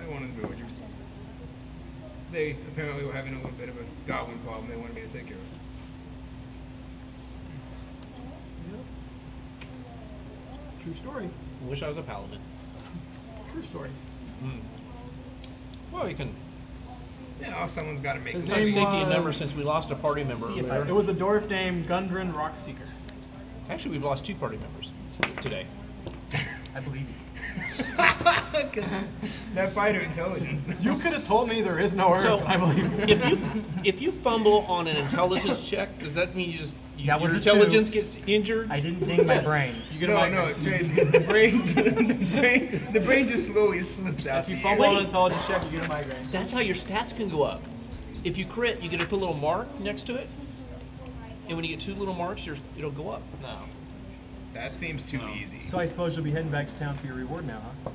one of the villagers. They apparently were having a little bit of a goblin problem they wanted me to take care of. Yep. True story. Wish I was a paladin. True story. Mm. Well, you can. Yeah, someone's got to make His it. name Safety in was- numbers since we lost a party member. It was a dwarf named Gundren Rockseeker. Actually, we've lost 2 party members today. I believe you. That fighter intelligence. You could have told me there is no Earth, So, and I believe you. if you fumble on an intelligence check, does that mean That was your a 2. intelligence gets injured? I didn't ding my brain. You get a mic. No, James, the brain just slowly slips out. If you the fumble air. on an intelligence check, you get a migraine. That's how your stats can go up. If you crit, you get to put a little mark next to it, and when you get 2 little marks, it'll go up. No. That seems too easy. So I suppose you'll be heading back to town for your reward now, huh?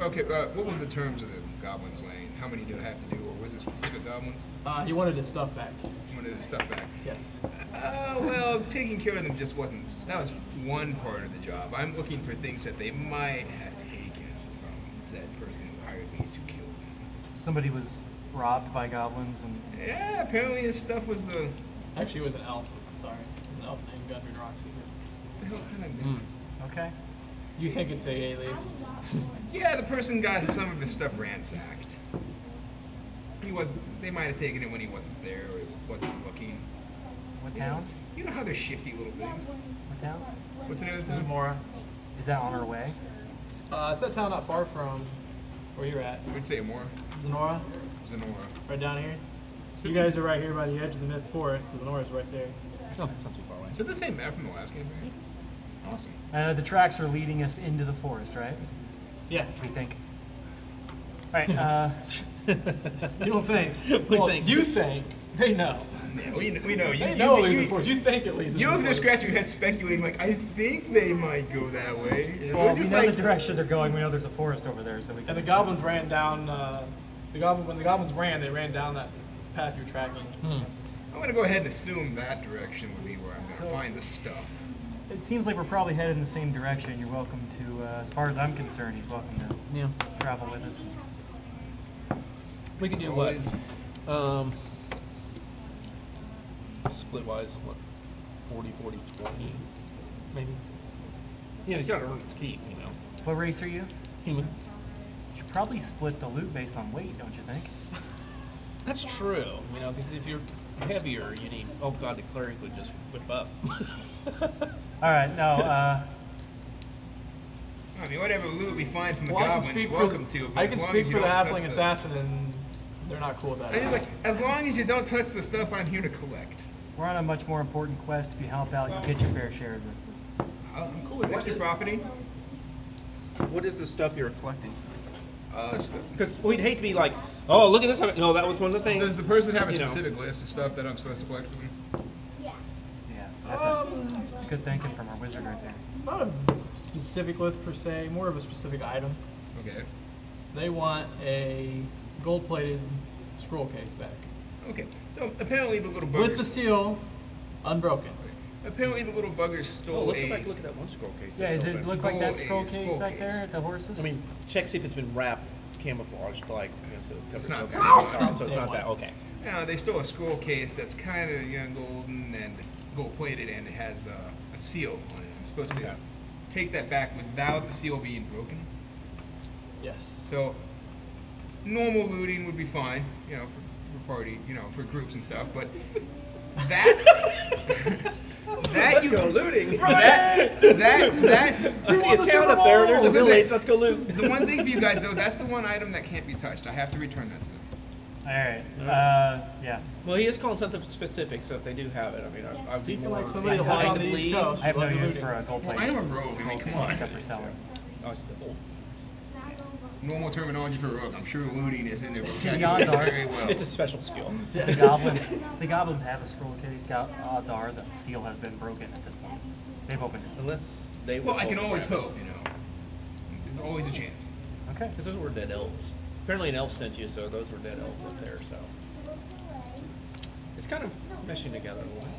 Okay, what was the terms of the goblin slaying? How many did I have to do, or was it specific goblins? He wanted his stuff back. I wanted the stuff back. Yes. Well, taking care of them just wasn't, that was one part of the job. I'm looking for things that they might have taken from said person who hired me to kill them. Somebody was robbed by goblins and... Yeah, apparently his stuff was the... Actually, it was an elf. Sorry. It was an elf named Gundren Rockseeker. The hell kind of name? Okay. You think it's a alias? Yeah, the person got some of his stuff ransacked. They might have taken it when he wasn't there or wasn't looking. What town? You know how they're shifty little things? What town? What's the name of the town? Zamora. Is that on our way? It's that town not far from where you're at. I would say more. Zenora, Zenora. right down here. You guys are right here by the edge of the Myth Forest. Zenora's right there. Oh, it's not too far away. Is it the same map from the last game? Awesome. The tracks are leading us into the forest, right? Yeah. We think. All right. You don't think? We think. You think? They know. Yeah, we know. They know it leads to the forest. You think it leads to the You over there forest. scratching your head speculating like, I think they might go that way. And Well, we're we just know like, the direction they're going. We know there's a forest over there, so we can... And the goblins ran down. When the goblins ran, they ran down that path you're tracking. I'm going to go ahead and assume that direction would be where I'm going to So- find the stuff. It seems like we're probably headed in the same direction. You're welcome to, as far as I'm concerned, he's welcome to travel with us. We can do what? Split wise, what? 40, 40, 20, maybe? Yeah, he's got to earn his keep, you know. What race are you? Human. You should probably split the loot based on weight, don't you think? That's true, you know, because if you're heavier, you need. Oh God, the cleric would just whip up. All right, no. I mean, whatever loot we find from the Well, goblins, you're welcome to. But I as can long speak as you for the don't touch halfling assassin, and they're not cool with I that. mean, like, as long as you don't touch the stuff I'm here to collect. We're on a much more important quest. If you help out, you get your fair share of the... I'm cool with extra profiting. What is the stuff you're collecting? So Because we'd hate to be like, oh, look at this. No, that was one of the things. does the person have a You know. specific list of stuff that I'm supposed to collect from them? Yeah, that's good thinking from our wizard right there. Not a specific list per se, more of a specific item. Okay. They want a gold-plated scroll case back Okay. So apparently the little buggers. with the seal unbroken. Apparently the little buggers Oh, stole let's a. go back and look at that one scroll case. Yeah, does it look like that Oh, scroll a case scroll back case. there at the horses? I mean, check see if it's been wrapped, camouflaged, like, you know, so It's cover not it. that. Oh, so it's Same not one. that. Okay. They stole a scroll case that's kind of golden and gold plated, and it has a seal on it. I'm supposed to take that back without the seal being broken. Yes. So normal looting would be fine, for party, for groups and stuff. But that Let's go looting. that I see a town up there. There's a village. Let's go loot. The one thing for you guys though, that's the one item that can't be touched. I have to return that to them. All right. Yeah. Well, he is calling something specific, so if they do have it, I mean, I'd be Speaking more like somebody who inclined on to the East believe. Coast. I have no love use looting. for a gold plate. I am a rogue. I mean, come on. Except for selling. Oh, oh. Normal terminology for rogue. I'm sure looting is in there. The odds are very well. It's a special skill. the goblins have a scroll case. Odds are the seal has been broken at this point. They've opened it. Unless they Well, would I can hold always it. hope. There's always a chance. Okay. Because those were dead elves. Apparently an elf sent you, so those were dead elves up there, so. It's kind of meshing together a little.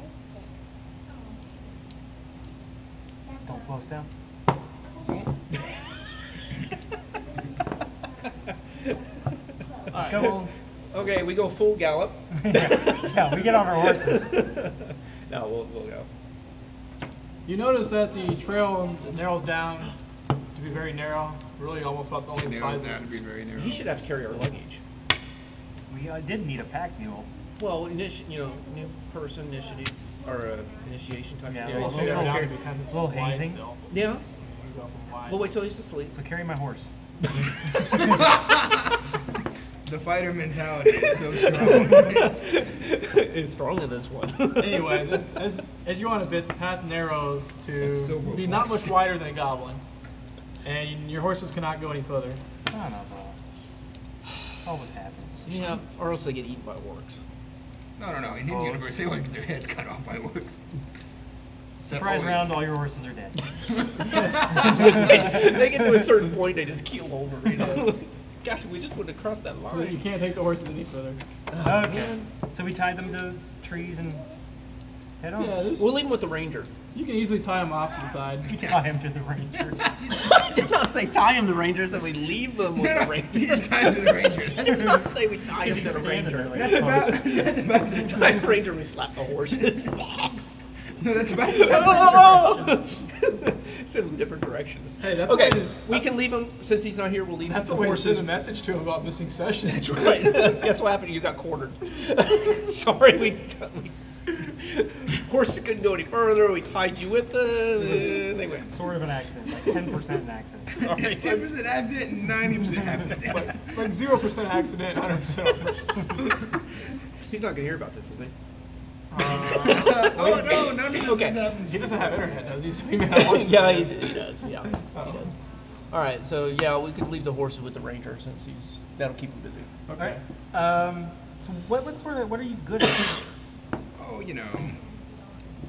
Don't slow us down. Let's go. Okay, we go full gallop. Yeah, we get on our horses. No, we'll go. You notice that the trail narrows down to be very narrow, really almost about the only size That of would be very narrow. He should have to carry our luggage. We did need a pack mule. Well, new person initiative or initiation type. Yeah, of well, deal. So You should have to down to carry- be kind of little wide hazing. still. Yeah. You go from wide. We'll wait till he's asleep. So carry my horse. The fighter mentality is so strong. It's stronger than this one. Anyway, as you want a bit, the path narrows That's so to be not robust. much wider than a goblin, and your horses cannot go any further. Son of a... This always happens. Yeah, or else they get eaten by orcs. No. In his universe, they always get their heads cut off by orcs. Surprise round, all your horses are dead. They get to a certain point, they just keel over. You know? Gosh, we just wouldn't have crossed that So you line. can't take the horses any further. Okay. So we tied them to trees and head on. Yeah, We'll leave him with the ranger. you can easily tie them off to the side. We tie him to the ranger. I did not say tie him to the ranger, so we leave them with the ranger. You just tied him to the ranger. I did not say we tie him He's to the standing ranger. there like That's about the Tie the ranger, we slap the horses. No, that's about the Send them different directions. Hey, that's okay. what We can leave him since he's not here. We'll leave That's the a way to horses. send a message to him about missing sessions. That's right. Guess what happened? You got quartered. Sorry, we horses couldn't go any further. We tied you with them. They went. Sort of an accident, like 10% an accident. Sorry. 10% accident and 90% happenstance. Like 0% accident, 100%. He's not gonna hear about this, is he? Oh no, none of this Okay. has happened. He doesn't have internet, does he? So he may not watch Yeah, the he does. Yeah, he Oh. does. All right, so yeah, we could leave the horses with the ranger since that'll keep him busy. Okay. So what are you good at? Oh,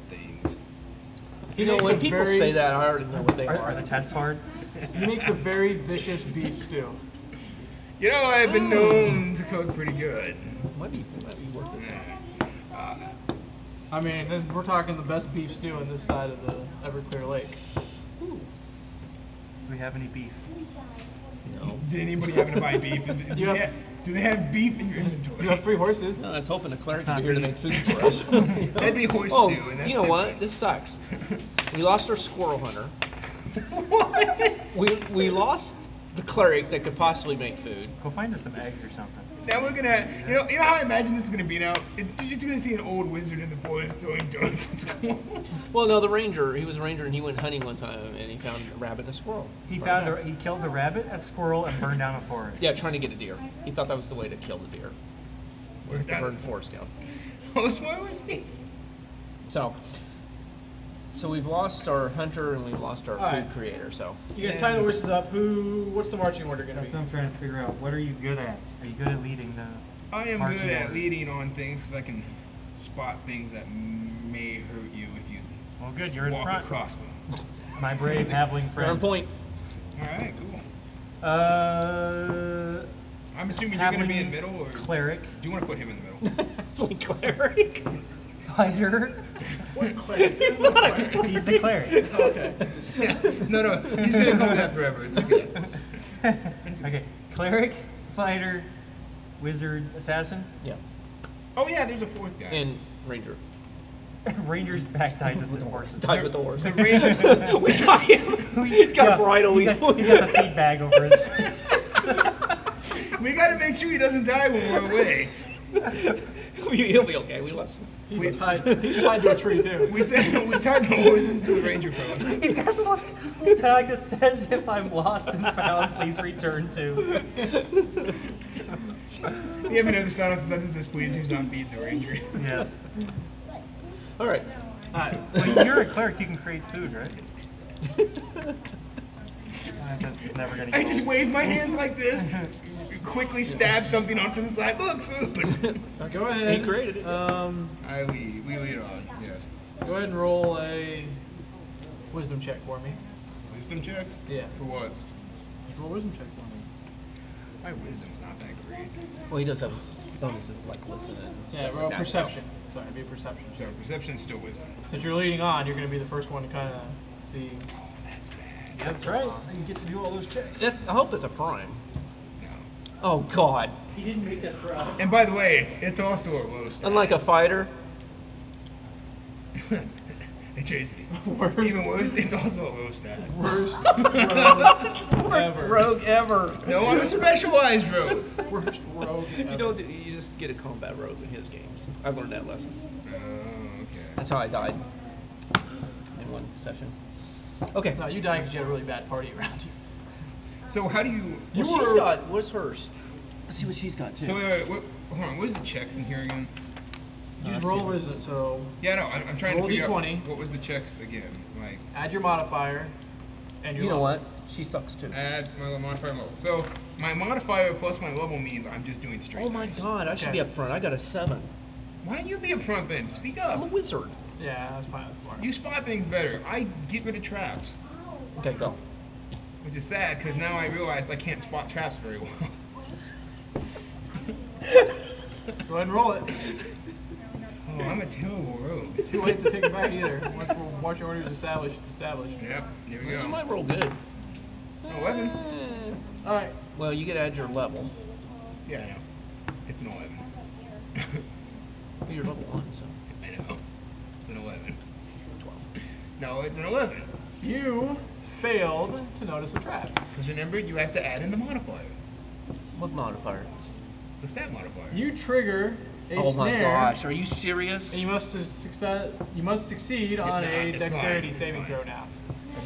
things. He You know, makes when a people very- say that, I already know what they Are the tests hard? He makes a very vicious beef stew. I've been known to cook pretty good. Might be worth it. I mean, we're talking the best beef stew on this side of the Everclear Lake. Do we have any beef? No. Did anybody happen to buy beef? Do they have beef in your inventory? You have 3 horses. No, I was hoping the clerics It's would not be here to make food for us. That'd be horse Oh, stew. And that's you know what? different. This sucks. We lost our squirrel hunter. We lost the cleric that could possibly make food. Go find us some eggs or something. Now we're gonna, you know how I imagine this is gonna be now? You're just gonna see an old wizard in the forest throwing donuts at squirrels. Well, no, the ranger. He was a ranger and he went hunting one time and he found a rabbit and a squirrel. He killed a rabbit, a squirrel, and burned down a forest. Yeah, trying to get a deer. He thought that was the way to kill the deer. Was Was to that- burn the forest down. How smart was he? So we've lost our hunter and we've lost our All food right. creator. So You guys tie the horses up. What's the marching order going to That's be? what I'm trying to figure out. What are you good at? Are you good at leading the... I am Marching good at order. leading on things because I can spot things that may hurt you if you Well, good. You're in walk front. across them. My brave halfling we're on friend. point. All right, cool. I'm assuming you're gonna be in the middle, or do Cleric. you want to put him in the middle? Cleric. Fighter. What cleric? There's no cleric. He's the cleric. Okay. Yeah. No, he's gonna come with that forever. It's okay. Okay. Cleric, fighter, wizard, assassin. Yeah. Oh yeah, there's a fourth guy. And ranger. Ranger's back tied with the horses. Tied with the horse. The ranger. We tie him. He's got a bridle. He's got the feed bag over his face. We gotta make sure he doesn't die when we're away. He'll be okay. We lost him. He's tied to a tree, too. We tied the horses to a ranger post. He's got the tag that says, "If I'm lost and found, please return to." You have another sign that says, "Please do not feed the ranger." Yeah. All right. Well, you're a cleric. You can create food, right? That's never gonna. I Get just old. wave my hands like this, quickly stab something onto the side. Look, food. Go ahead. He created it. We lead on. Yes. Go ahead and roll a wisdom check for me. Wisdom check. Yeah. For what? Just roll a wisdom check for me. My wisdom's not that great. Well, he does have bonuses like listen and Yeah, stuff roll like that. perception. Sorry, be a perception So check. perception's still wisdom. Since you're leading on, you're going to be the first one to kind of see. Oh, that's bad. That's right. You get to do all those checks. I hope it's a prime. No. Oh God. He didn't make that throw. And by the way, it's also a low stat. Unlike a fighter. Hey, Tracy. Worst. Even worse, it's also a low stat. Worst rogue ever. Rogue ever. No, I'm a specialized rogue. Worst rogue ever. You don't. You just get a combat rogue in his games. I've learned that lesson. Oh, okay. That's how I died in one session. Okay. No, you died because you had a really bad party around you. So how do you? Well, she's got. What's hers? Let's see what she's got too. So wait, hold on. What's the checks in here again? Just roll wisdom. So Yeah, no, I'm trying Roll to figure D20. out what was the checks again. Like add your modifier, and your You know level. what? She sucks too. add my modifier level. So my modifier plus my level means I'm just doing straight. Oh my dice. God! I should Okay. be up front. I got a 7. Why don't you be up front then? Speak up. I'm a wizard. Yeah, that's fine. That's smart. You spot things better. I get rid of traps, Okay, go. which is sad because now I realized I can't spot traps very well. Go ahead and roll it. Oh, I'm a terrible rogue. It's too late to take it back either. Once marching orders established, it's established. Yep, here we You go. might roll good. 11. All right. Well, you get to add your level. Yeah, I know. It's an 11. You're level 1, so I know. It's an 11. 12. No, it's an 11. You failed to notice a trap. Because remember, you have to add in the modifier. What modifier? The stat modifier. You trigger a Oh my snare, gosh! Are you serious? and you must succeed on nah, a it's dexterity fine, it's saving fine. throw now.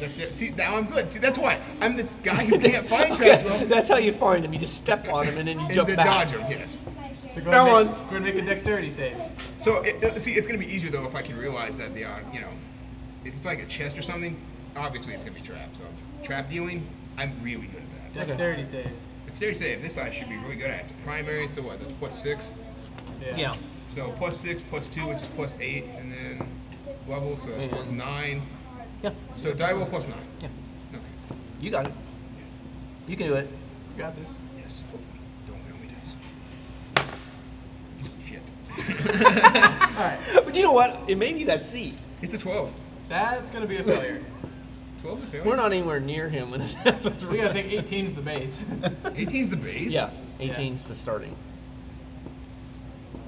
That's it. See, now I'm good. See, that's why. I'm the guy who can't find traps well. That's how you find them. You just step on them and then you And jump the back. dodge them, yes. So go Come ahead, on. go ahead and make a dexterity save. So, see, it's going to be easier, though, if I can realize that you know, if it's like a chest or something, obviously it's going to be trapped. So, trap dealing, I'm really good at that. Dexterity save. Dexterity save, this I should be really good at. It's a primary, so what, that's plus 6? Yeah. So, plus 6, plus 2, which is plus 8, and then level, so it's plus 9. Yeah. So, die roll plus 9. Yeah. Okay. You got it. You can do it. You got this. Yes. Don't fail me, dice. Shit. All right. But you know what? It may be that seat. It's a 12. That's gonna be a failure. 12 is a failure. We're not anywhere near him when this happens. We gotta think 18's the base. 18's the base? Yeah. 18's the starting.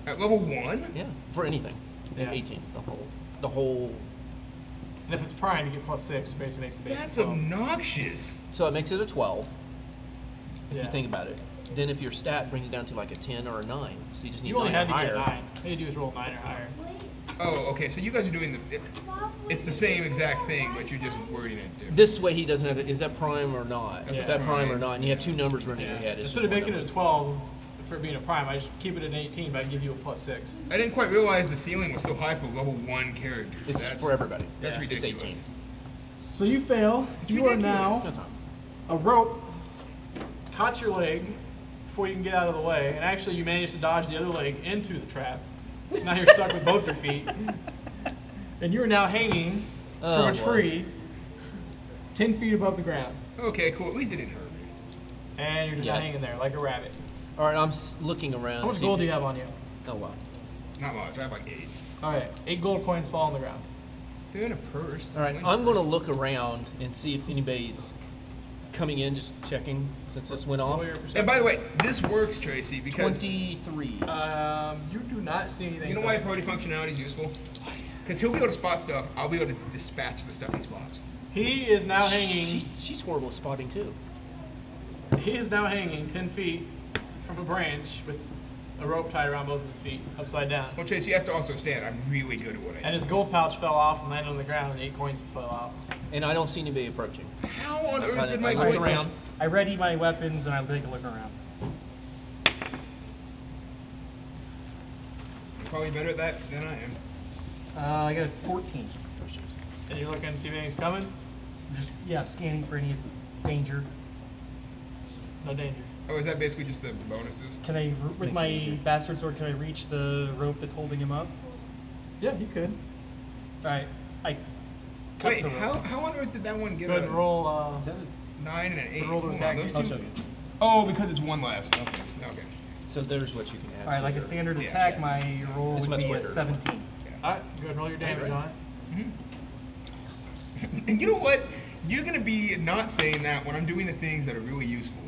At level 1? Yeah. For anything. Yeah. 18. The whole. And if it's prime, you get plus 6. Basically makes the base. That's 12. obnoxious. So it makes it a 12. If Yeah. you think about it. Then if your stat brings it down to like a 10 or a 9, so you just need You only 9 had or to get higher. 9. All you do is roll 9 or higher. Oh, okay. So you guys are doing it's the same exact thing, but you're just wording it different. This way he doesn't have to, is that prime or not? Yeah. Is that prime or not? And you have 2 numbers running in your head. It's Instead of just making one it a 12 for it being a prime, I just keep it at an 18, but I give you a plus 6. I didn't quite realize the ceiling was so high for level 1 characters. It's for everybody. That's Yeah, it's ridiculous. 18. So you fail. It's You are ridiculous. now a rope caught your leg before you can get out of the way, and actually you managed to dodge the other leg into the trap. So now you're stuck with both your feet, and you are now hanging from a Oh, boy. tree, 10 feet above the ground, Okay, cool. At least it didn't hurt me. and you're just Yeah. hanging there like a rabbit. All right, I'm looking around. How much see if gold do you have on you? Oh, wow. Not much. I have like 8. All right, 8 gold coins fall on the ground. They're in a purse. All right, One I'm going to purse. look around and see if anybody's coming in, just checking since this went off. Roll your perception. And by the way, this works, Tracy, because 23. You do not see anything. you know why party functionality is useful? Because he'll be able to spot stuff. I'll be able to dispatch the stuff he spots. He is now hanging. She's horrible at spotting too. He is now hanging 10 feet from a branch with a rope tied around both of his feet, upside down. Well, Tracy, you have to also stand. I'm really good at what I do. And his gold pouch fell off and landed on the ground, and 8 coins fell out. And I don't see anybody approaching. How on earth I did my looked coins around. I ready my weapons and I take a look around. You're probably better at that than I am. I got a 14. And you're looking to see if anything's coming? Just, yeah, scanning for any danger. No danger. Oh, is that basically just the bonuses? Can I, with Makes it my easier. bastard sword, can I reach the rope that's holding him up? Yeah, you could. Alright, I cut Wait, the rope. how on earth did that one Go get ahead and a roll. Is that 9 and an 8? roll to Hold attack on, those you. I'll two? show you. Oh, because it's one less. Okay. Okay. So there's what you can add. Alright, like a to standard Yeah, attack, check. my roll It's would much be a quicker. 17. Alright, go ahead and roll your damage Right. on it. And you know what? You're gonna be not saying that when I'm doing the things that are really useful.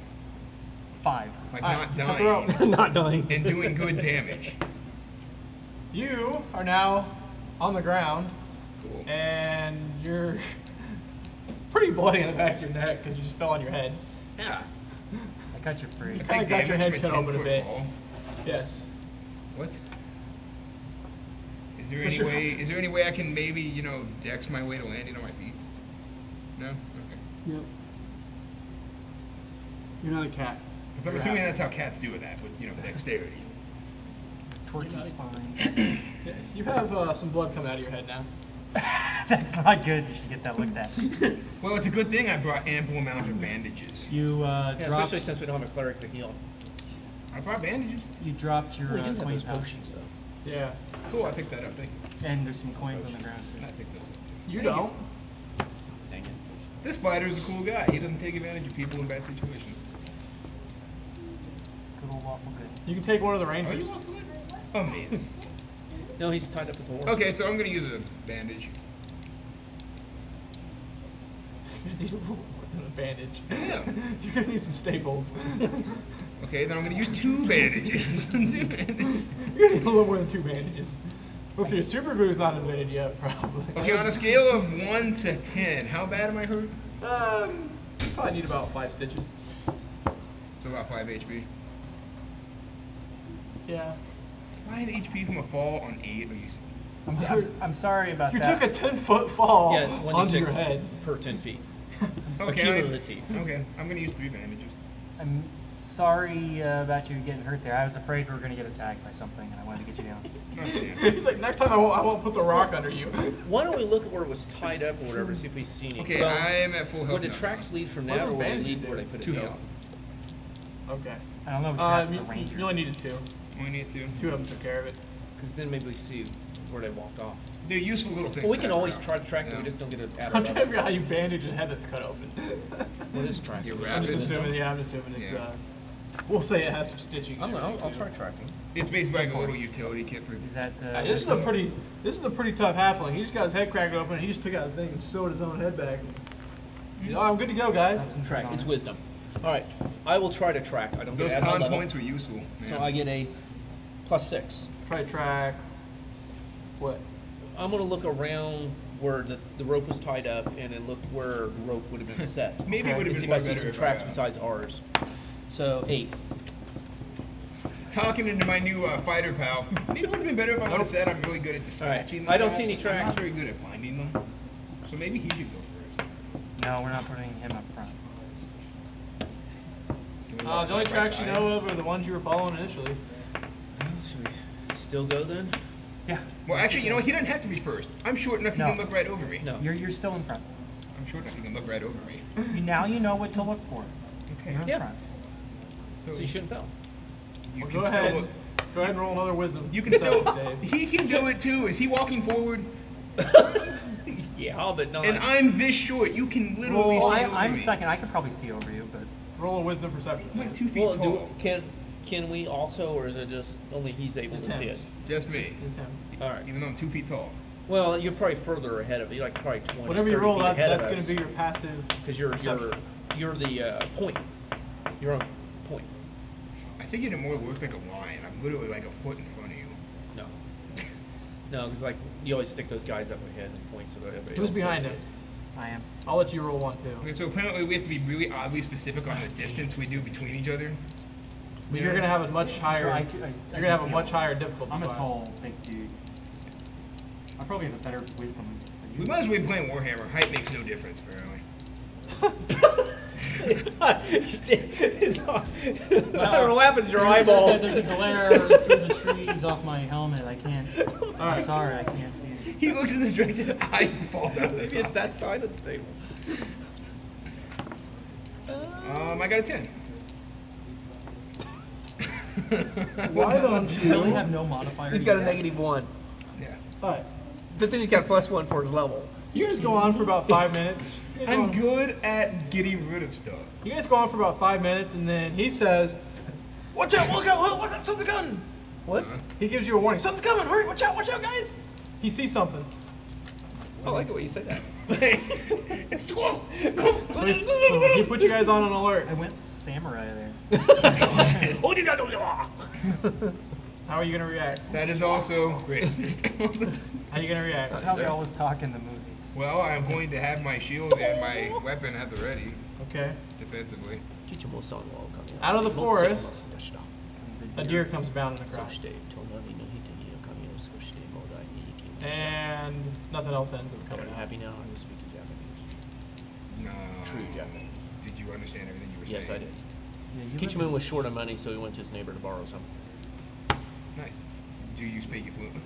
5. Like All not right, you cut the rope. dying Not dying. and doing good damage. You are now on the ground, Cool. and you're pretty bloody in the back of your neck because you just fell on your head. Yeah. I cut you free. I Kinda take got your damage head from a cut open a 10-foot bit. fall. Yes. What? Is there For any sure. way? Is there any way I can maybe, you know, dex my way to landing on my feet? No. Okay. Yep. You're not a cat. Because I'm assuming that's how cats do with that, with dexterity. Torquey spine. Yes. You have some blood coming out of your head now. That's not good. You should get that looked at. Well, it's a good thing I brought ample amount of bandages. You Yeah, dropped. especially since we don't have a cleric to heal. I brought bandages. You dropped your Well, you didn't have coin those pouch, potions, though. Yeah. Cool, I picked that up. Thank you. and there's some coins on the ground And I too. picked those up too. You don't. Dang it. This spider's a cool guy. He doesn't take advantage of people in bad situations. Good old lawful good. You can take one of the Are rangers. you amazing? No, he's tied up with the horse. Okay, so I'm gonna use a bandage. You need a little more than a bandage. Yeah. You're gonna need some staples. Okay, then I'm gonna use 2 bandages. 2 bandages. You're gonna need a little more than 2 bandages. Let's see, your super glue's not invented yet, probably. Okay, on a scale of 1 to 10, how bad am I hurt? You probably need about 5 stitches. So about 5 HP. Yeah. 5 HP from a fall on 8. Are you? I'm sorry about You that. took a 10-foot fall Yeah, it's onto your 1d6 head. per 10 feet. Okay. Cumulative. Okay, I'm gonna use 3 bandages. I'm sorry about you getting hurt there. I was afraid we were going to get attacked by something, and I wanted to get you down. Understand. He's like, next time I won't put the rock under you. Why don't we look at where it was tied up or whatever, see if we see any. Okay, I am at full health. Would the now. tracks lead from What that, does or would they bandages lead do? where they put it 2 down? health. Okay. I don't know if that's the You ranger. only needed 2. Only need 2. 2 of them took care of it. Because then maybe we can see where they walked off. They're useful little things. Well, we to can have always around. try to track them, Yeah. we just don't get it I'm out trying of to figure out how you bandage a head that's cut open. What is tracking? Your I'm just rabbit. assuming, yeah, I'm assuming it's, Yeah. we'll say it has some stitching. and I'll everything, too. try tracking. It's basically like a little utility kit for. Is that This is a pretty tough halfling. He just got his head cracked open. And he just took out the thing and sewed his own head back. Oh, I'm good to go, guys. Track. It's wisdom. All right. I will try to track. I don't Those get it at my con level, points were useful. so man. I get a +6. Try to track. What? I'm gonna look around where the rope was tied up, and then look where the rope would have been set. Maybe Okay. it would And have see been if I more see better some tracks if besides ours. So 8. talking into my new fighter pal. Maybe it would have been better if I would have said I'm really good at dispatching them. I don't see any I'm tracks. not very good at finding them. So maybe he should go first. No, we're not putting him up front. Can we walk The only side by tracks you side? know of are the ones you were following initially. Should we still go then? Yeah. Well, actually, you know what? He doesn't have to be first. I'm short enough he No. can look right over me. No. You're still in front. I'm short enough he can look right over me. Now you know what to look for. Okay. You're in Yeah. front. So, So you shouldn't fail. you Well, can go still ahead. look. Go ahead and roll another wisdom. You can still. save. He can do it too. Is he walking forward? Yeah, but not. And I'm this short. You can literally Well, see over I'm me. second. I could probably see over you, but Roll a wisdom perception. I'm like save. 2 feet well, tall. can we also, or is it just only he's able Just to see him. it? Just me. Just him. All right. Even though I'm 2 feet tall. Well, you're probably further ahead of it. You're like probably 20, Whatever you 30 roll, feet that, ahead that's of going us. to be your passive. Because you're the point. Your own point. I figured it more looked like a lion. I'm literally like a foot in front of you. No. No, because like you always stick those guys up ahead and point so that everybody Who's else behind does him? I am. I'll let you roll one too. Okay, so apparently we have to be really oddly specific on the distance we do between each other. But you're going to have a much higher. So I You're can going to have a see much over. higher difficulty I'm a class. tall, big dude. I probably have a better wisdom than you. We might as well be playing Warhammer. Height makes no difference, apparently. It's not. It's not. I don't know what happens to your eyeballs. There's a glare through the trees off my helmet. I can't. I'm Alright. sorry, I can't see. He looks in this direction, his eyes fall out of the Maybe it's that side of the table. I got a 10. Why don't You really have no modifier. He's to got a that? -1. Yeah. Alright. But then he's got +1 for his level. You guys go on for about 5 minutes. I'm good at getting rid of stuff. You guys go on for about 5 minutes, and then he says, "Watch out! Look out! Look out! Something's coming!" What? He gives you a warning. Something's coming! Hurry! Watch out! Watch out, guys! He sees something. I like the way you say that. It's 12. It's 12. So he put you guys on an alert. I went samurai there. How are you gonna react? That is also great. How are you gonna react? That's how they always talk in the movies. Well, I'm going to have my shield and my weapon at the ready, Okay. defensively. Out of the forest, a deer comes bounding across. And nothing else ends up coming out. Happy now, I'm speaking Japanese. No. True Japanese. Did you understand everything you were saying? Yes, I did. Yeah, you Kichimun was short of money, so he went to his neighbor to borrow some. Nice. Do you speak it fluently?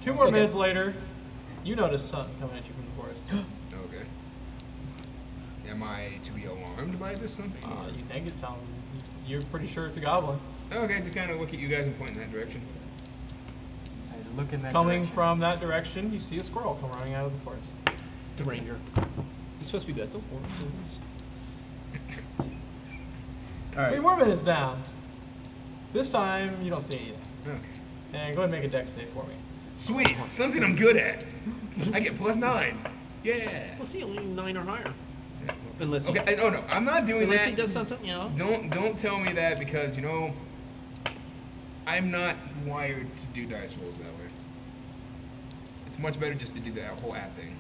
2 more minutes later, you notice something coming at you from the forest. Okay. Am I to be alarmed by this something? You think it sounds... You're pretty sure it's a goblin. Okay, just kind of look at you guys and point in that direction. I look in that Coming direction. from that direction, you see a squirrel come running out of the forest. The ranger. He's supposed to be Beto. Alright. 3 more minutes down. This time, you don't see anything. Okay. And go ahead and make a dex save for me. Sweet. Something I'm good at. I get +9. Yeah. We'll see, only 9 or higher. Unless he, Okay. Oh no, I'm not doing unless that. he does something, you know. Don't tell me that because you know I'm not wired to do dice rolls that way. It's much better just to do that whole app thing.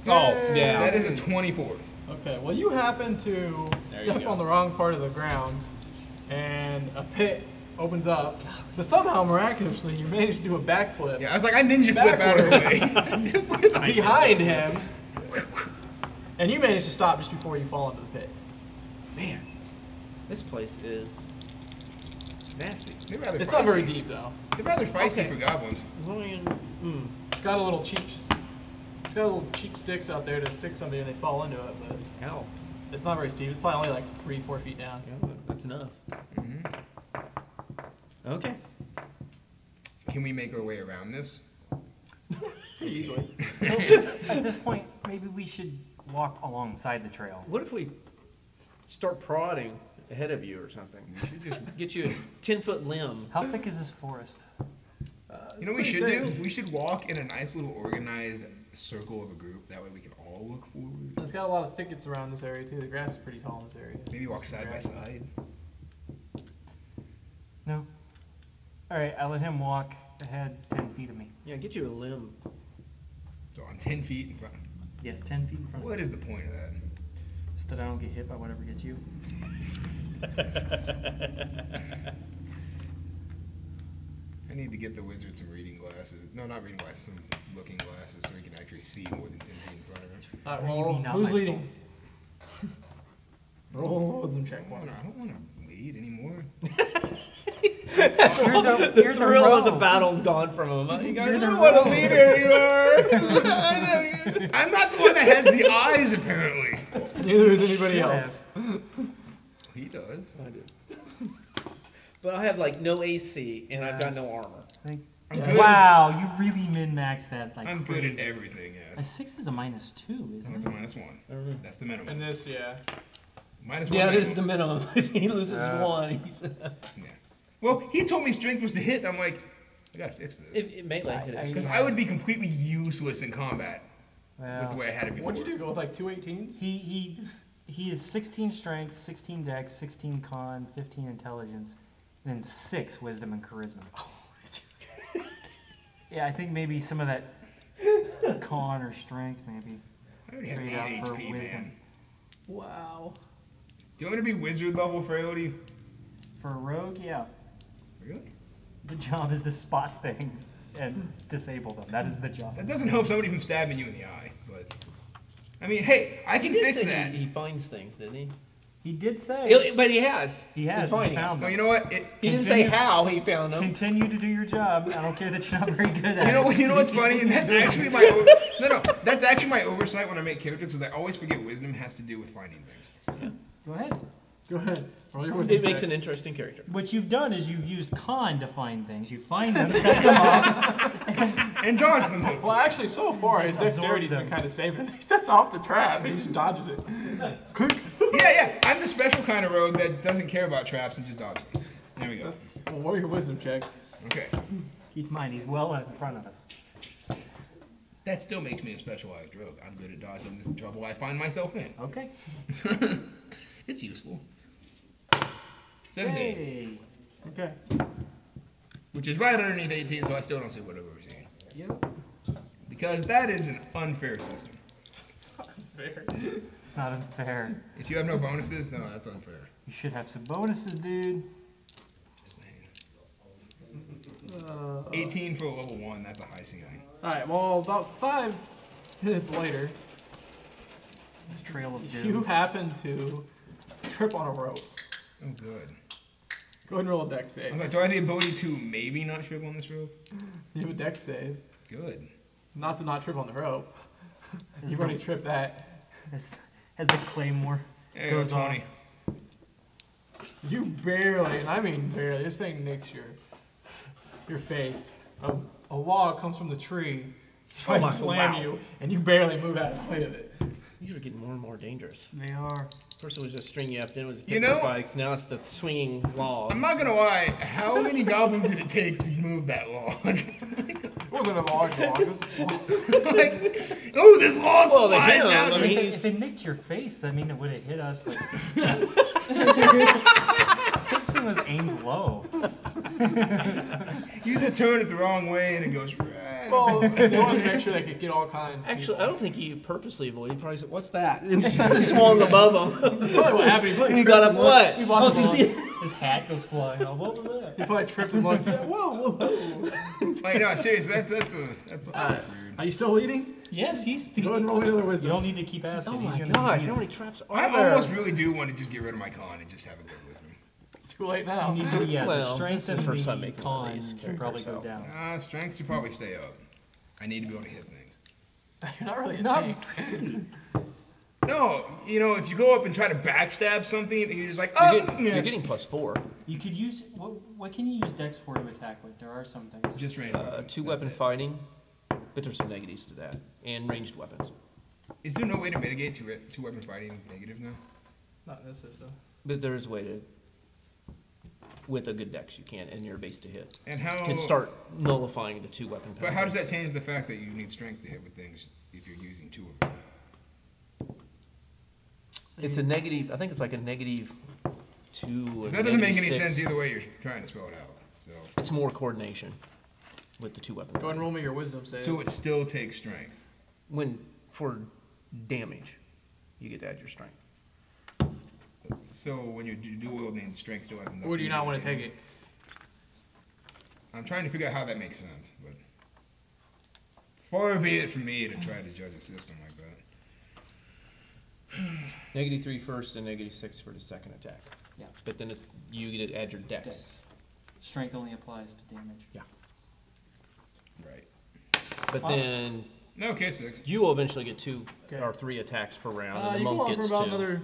Oh, Yay. yeah. That is a 24. Okay, well you happen to There you step go. on the wrong part of the ground, and a pit opens up, but somehow, miraculously, you manage to do a backflip Yeah, I was like, I ninja flip out of the way. behind him, and you manage to stop just before you fall into the pit. Man, this place is nasty. They're rather It's not very feisty. deep, though. They're rather feisty Okay. for goblins. It's got a little it's got little cheap sticks out there to stick somebody and they fall into it, but Hell. it's not very steep. It's probably only like 3-4 feet down. Yeah, that's enough. Okay. Can we make our way around this? Pretty easily. So, at this point, maybe we should walk alongside the trail. What if we start prodding ahead of you or something? We should just. Get you a 10-foot limb. How thick is this forest? You know what we should do? We should walk in a nice little organized circle of a group. That way we can all look forward. It's got a lot of thickets around this area too. The grass is pretty tall in this area. Maybe walk side by side. No. All right, I let him walk ahead 10 feet of me. Yeah, get you a limb. So I'm 10 feet in front. Yes, 10 feet in front of What me. is the point of that? So that I don't get hit by whatever gets you. I need to get the wizard some reading glasses. No, not reading glasses, some looking glasses so he can actually see more than 10 feet in front of him. Alright, What do you roll. mean, not Who's my leading? Roll a wisdom check. I don't want to lead anymore. You're the thrill of the rogue. battle's gone from him. You guys You're the don't want to rogue. lead anymore. I'm not the one that has the eyes, apparently. Neither is anybody Should else. He does. I do. But I have like no AC and I've got no armor. Think- I'm good. Wow, you really min-maxed that like I'm good crazy. at everything, A yes. 6 is a -2, isn't That's it? a -1. That's the minimum. And this, yeah. -1. Yeah, it is the minimum. minimum. If he loses one, he's... Yeah. Well, he told me strength was to hit. And I'm like, I gotta fix this. It melee hit it. Because I would be completely useless in combat with the Well, way I had it before. What'd you do? Go with like 2 18s? he is 16 strength, 16 dex, 16 con, 15 intelligence, and then 6 wisdom and charisma. Yeah, I think maybe some of that con or strength maybe. I already have Trade 8 out for HP, wisdom. man. Wow. Do you want to be wizard level, Frailty? For a rogue, yeah. Really? The job is to spot things and disable them. That is the job. That doesn't help somebody from stabbing you in the eye, but... I mean, hey, I can He did fix say that. he finds things, didn't he? He did say. But he has. He has. He's He's found Well, them. you know what? He didn't say Continue- how he found them. Continue to do your job. I don't care that you're not very good at it. You know what's funny? And that's actually my that's actually my oversight when I make characters, because I always forget wisdom has to do with finding things. Go ahead. Go ahead. Roll your wisdom It makes check. an interesting character. What you've done is you've used con to find things. You find them, set them off. And dodge them. hopefully. Well, actually, so far, his Just absorb dexterity's been them. kind of saving him. He sets off the trap and he just dodges it. Yeah. I'm the special kind of rogue that doesn't care about traps and just dodges them. There we go. Well, roll your wisdom check. Okay. Keep in mind, he's well in front of us. That still makes me a specialized rogue. I'm good at dodging the trouble I find myself in. Okay. It's useful. 17. Hey. Okay. Which is right underneath 18, so I still don't see what we're seeing. Yep. Because that is an unfair system. It's not unfair. If you have no bonuses, no, that's unfair. You should have some bonuses, dude. Just saying. 18 for a level 1, that's a high ceiling. Alright, well, about 5 minutes later, This trail of doom. you happen to trip on a rope. Oh, good. Go ahead and roll a dex I save. was like, do I have the ability to maybe not trip on this rope? You have a dex save. Good. Not to not trip on the rope. As You've the- already tripped that. As the claymore There you go, goes on. 20. You barely, and I mean barely, this thing nicks your face. A log comes from the tree, tries to slam you, and you barely move out of the way of it. These are getting more and more dangerous. They are. First it was just string you up, then it was You picking know- spikes, now it's the swinging log. I'm not gonna lie, how many goblins did it take to move that log? It wasn't a large log, it was a small. Like, oh, this log Well, they flies hit out. him, I mean, If it nicked your face, I mean, it would have hit us. Like, this thing was aimed low. You just turn it the wrong way and it goes right. Well, they wanted to make sure they could get all kinds of Actually, I people. don't think he purposely avoided. He probably said, "What's that?" And just swung above him. That's probably what happened. He probably He tripped got up him what? He Oh, lost did you see it? His hat goes flying off. What was that? He probably tripped him like, whoa, whoa. Like, no, seriously, that's Alright. weird. Are you still leading? Yes, he's. Go ahead and roll me another You wisdom. don't need to keep asking. Oh He's my gonna gosh! do How it. many traps are I there? almost really do want to just get rid of my con and just have it live with me. It's too late You now. need to, yeah, Well, the strength this is the and first time the making one of these con should probably go characters, down. Strength should probably stay up. I need to be able to hit things. You're not really a Not tank. No, you know, if you go up and try to backstab something, and you're just like, You're oh, getting, you're getting +4. You could use what can you use Dex for to attack with? There are some things. just range. weapons, Two that's weapon it. fighting, but there's some negatives to that, and ranged weapons. Is there no way to mitigate two weapon fighting negative now? Not in this system. But there is a way to, with a good dex, you can, and your base to hit. And how? You can start nullifying the 2 weapon. But how does that change the fact that you need strength to hit with things if you're using 2 of them? It's a negative. I think it's like a -2. 'Cause or that doesn't make any -6. sense either way you're trying to spell it out. So, It's more coordination with the 2 weapon. Go ahead and roll me your wisdom save. so it still takes strength. When for damage, you get to add your strength. So when you're dual wielding, strength still has enough. Or do you not want to take it? I'm trying to figure out how that makes sense, but far be it from me to try to judge a system like that. -3 first and -6 for the second attack. Yeah. But then it's you get to add your dex. Dex. Strength only applies to damage. Right. But Oh. then Okay, 6. you will eventually get 2 Okay. or 3 attacks per round, and the You go monk on for gets about 2 another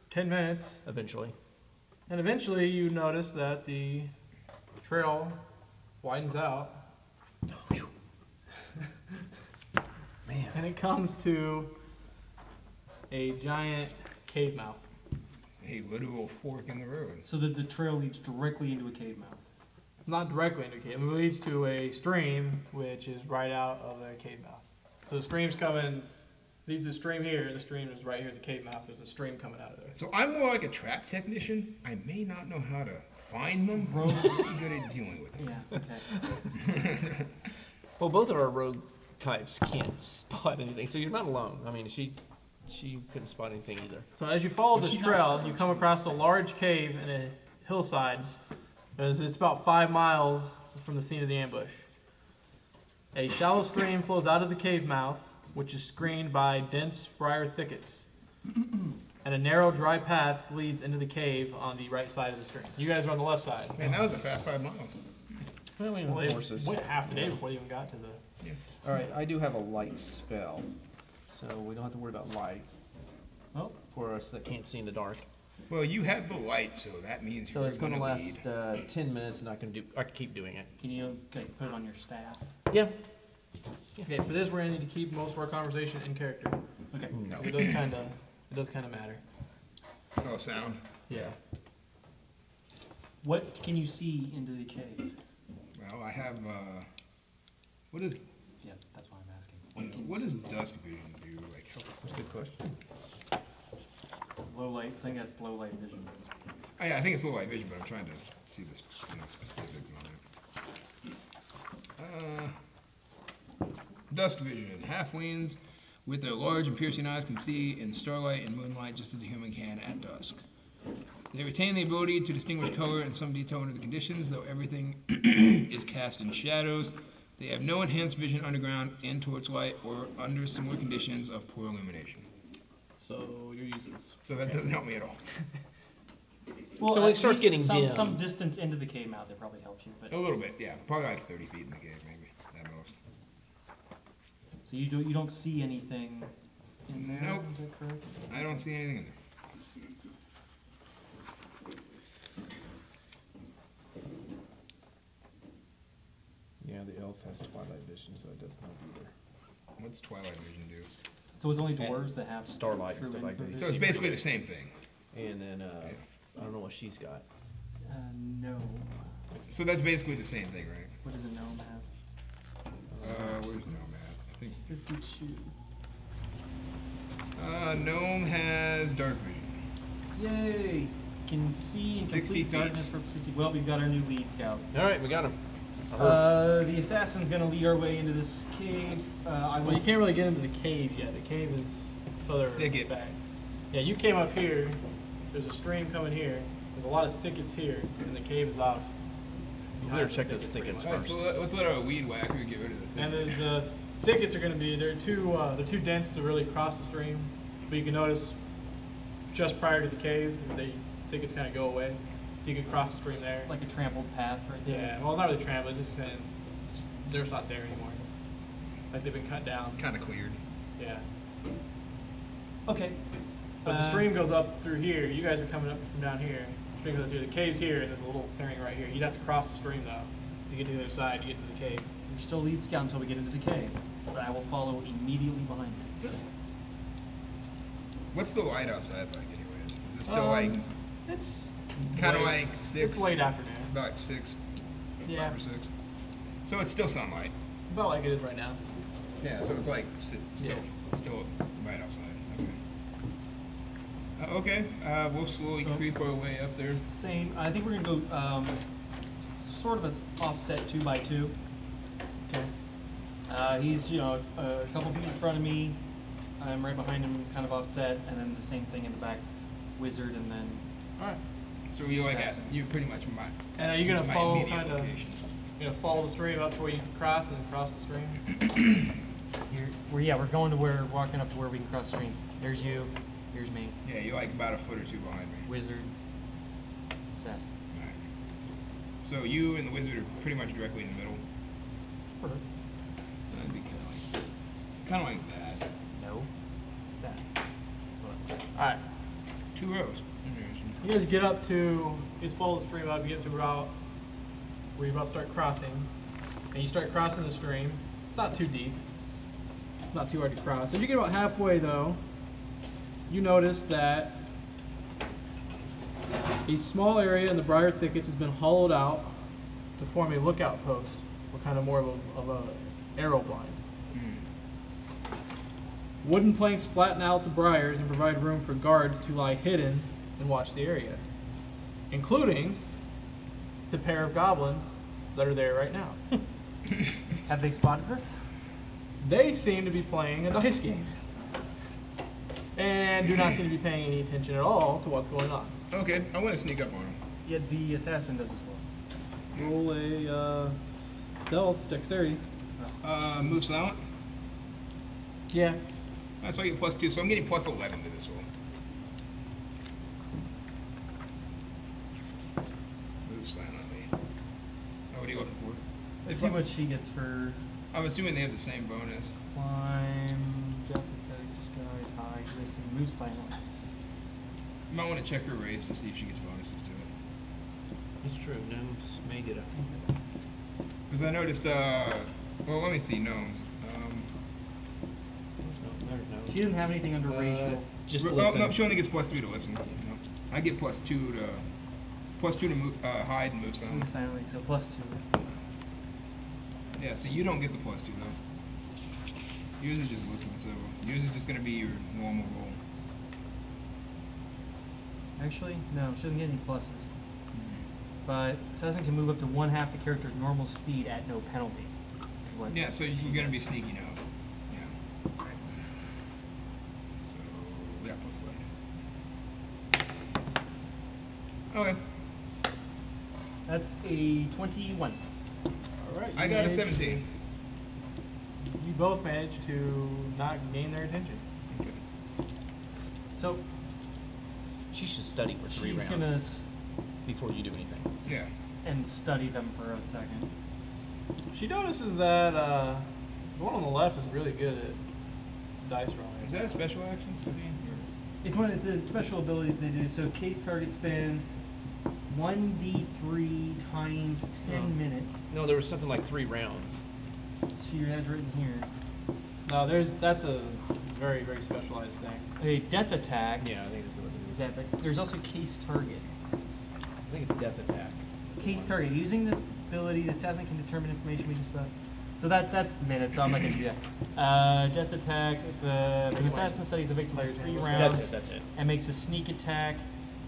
10 minutes, eventually. and eventually you notice that the trail widens out. Man. And it comes to a giant cave mouth. A literal fork in the road. So that the trail leads directly into a cave mouth. Not directly into a cave, it leads to a stream which is right out of the cave mouth. So the stream's coming, leads the stream here, and the stream is right here at the cave mouth. There's a stream coming out of there. So I'm more like a trap technician. I may not know how to find them, but I'm pretty good at dealing with them. Yeah. Okay. Well, both of our rogue types can't spot anything, so you're not alone. I mean, she couldn't spot anything either. So as you follow this She's trail, not- you come across a large cave in a hillside. It's about 5 miles from the scene of the ambush. A shallow stream flows out of the cave mouth, which is screened by dense briar thickets. And a narrow, dry path leads into the cave on the right side of the stream. You guys are on the left side. Man, that was a fast 5 miles. Well, we Well, have they horses. went half the day before they even got to the... All right, I do have a light spell, so we don't have to worry about light. Oh. For us that can't see in the dark. Well, you have the light, so that means So you're it's going to gonna last 10 minutes, and I can keep doing it. Can you put it on your staff? Yeah. Okay, for this we're going to need to keep most of our conversation in character. Okay. No. It does kind of matter. Oh, sound. Yeah. What can you see into the cave? Well, I have, what is, Yeah, that's why I'm asking. What does dusk vision do? Like, how, That's a good question. Low light. I think that's low light vision. oh, yeah, I think it's low light vision, but I'm trying to see the specifics on it. Dusk vision. Halfwings with their large and piercing eyes can see in starlight and moonlight just as a human can at dusk. They retain the ability to distinguish color and some detail under the conditions, though everything is cast in shadows. They have no enhanced vision underground, in torchlight, or under similar conditions of poor illumination. So you're useless. So that doesn't help me at all. Well, So when it at starts least getting some, dim. some distance into the cave mouth, it probably helps you. But A little bit, yeah. Probably like 30 feet in the cave, maybe, at most. so you don't see anything in there. Nope. Is that correct? I don't see anything in there. Yeah, the elf has twilight vision, so it doesn't help either. What's twilight vision do? So it's only dwarves that have starlight and true stuff like infrared that. So it's vision? basically the same thing. And then I don't know what she's got. No. So that's basically the same thing, right? What does a gnome have? Where's Gnome at? I think 52. Gnome has dark vision. Yay! Can see in 60 complete feet. darkness for 60. Well, we've got our new lead scout. All right, we got him. The assassin's gonna lead our way into this cave. Well, you can't really get into the cave yet. The cave is further Thicket. back. Yeah, you came up here. There's a stream coming here. There's a lot of thickets here, and the cave is off. You behind better the check those pretty thickets much. Alright, so let's let our weed whacker get rid of the thing. And the thickets are going to be they're too dense to really cross the stream. But you can notice just prior to the cave, the thickets kind of go away, so you can cross the stream there. like a trampled path right there. Yeah, well, not really trampled, just kind of they're just not there anymore. Like they've been cut down. Kind of cleared. Yeah. Okay. But the stream goes up through here. You guys are coming up from down here. The stream goes up here. The cave's here, and there's a little clearing right here. You'd have to cross the stream though to get to the other side to get to the cave. You're still lead scout until we get into the cave, but I will follow immediately behind you. Good. What's the light outside like, anyways? Is it still like It's kind of late- like 6? It's late afternoon. About 6? Yeah. 5 or 6? So it's still sunlight. About like it is right now. Yeah, so it's like still light outside. Okay. We'll slowly So- creep our way up there. Same. I think we're gonna go sort of a offset 2 by 2. Okay. He's a couple feet in front of me. I'm right behind him, kind of offset, and then the same thing in the back, wizard, and then All right. So you're like Assassin. you're pretty much my. And are you gonna my follow immediate kind of? location. You gonna follow the stream up to where you can cross and then cross the stream? we're going to where walking up to where we can cross the stream. There's you. Here's me. Yeah, you're like about a foot or 2 behind me. Wizard. Assassin. Alright. So you and the wizard are pretty much directly in the middle. Sort of. That'd be kind of like that. No. That. All right. 2 rows. Interesting. You guys get up to, you just follow the stream up, you get to about where you're about to start crossing, and you start crossing the stream. It's not too deep, not too hard to cross. As you get about halfway though, you notice that a small area in the briar thickets has been hollowed out to form a lookout post, or kind of more of a arrow blind. Wooden planks flatten out the briars and provide room for guards to lie hidden and watch the area, including the pair of goblins that are there right now. Have they spotted us? They seem to be playing a dice game and do not seem to be paying any attention at all to what's going on. Okay, I want to sneak up on him. Yeah, the assassin does as well. Roll a stealth dexterity. Move silent. Yeah. That's why I get +2, so I'm getting +11 to this roll. Move silently. Oh, what are you looking for? Let's see what she gets for I'm assuming they have the same bonus. climb, depth attack, disguise, hide, listen, move silent. You might want to check her raise to see if she gets bonuses to it. It's true. Gnomes may get a. Because I noticed, well, let me see, gnomes. She doesn't have anything under racial. Just Oh, listen. no, she only gets +3 to listen. No. I get +2 to move, hide and move Move silent. silently, so +2. Yeah, so you don't get the +2 though. Yours is just listed, so yours is just gonna be your normal roll. Actually, no, she doesn't get any pluses. But assassin can move up to 1/2 the character's normal speed at no penalty. is what Yeah, so she you're gonna be gets. sneaky now. Yeah. So yeah, plus one. Okay. That's a 21. All right. I you got a managed- 17. You both managed to not gain their attention. Okay. So She should study for 3 she's rounds gonna before you do anything. Yeah. and study them for a second. She notices that the one on the left is really good at dice rolling. Is that a special action, Sabine? It's a special ability that they do. So case target spend 1d3 times 10 Oh. minute. No, there was something like 3 rounds. She has written here. No, that's a very, very specialized thing. A death attack. Yeah, I think that's what it Is that? But there's also case target. I think it's death attack. Case target. Using this ability, the assassin can determine information we just about. So that's minutes. So I'm not gonna do that. Death attack. If an assassin studies a victim for 3 rounds That's it. and makes a sneak attack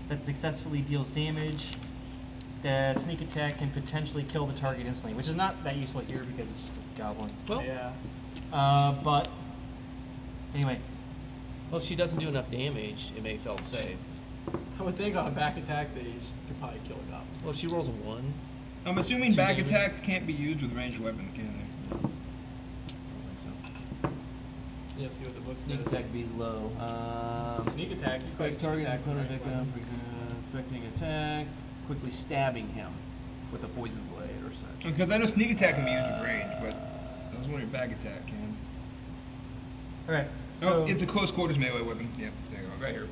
that successfully deals damage, the sneak attack can potentially kill the target instantly, which is not that useful here because it's just a goblin. Well, Yeah. But anyway, well, if she doesn't do enough damage, it may fail to save. I would think on a back attack they could probably kill a goblin. Well, if she rolls a 1, I'm assuming 2 back damage. attacks can't be used with ranged weapons, can they? I don't think Yeah, see what the book so. says. Sneak attack below. Sneak attack. You Quick sneak target attack opponent with victim, right weapon. expecting attack, quickly stabbing him with a poison blade or such. Because I know sneak attack can be used with range, but I was wondering if back attack can. all right. Oh, So it's a close quarters melee weapon. Yep, there you go, right here.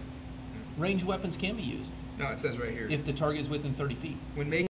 Ranged weapons can be used No, it says right here. if the target is within 30 feet. When making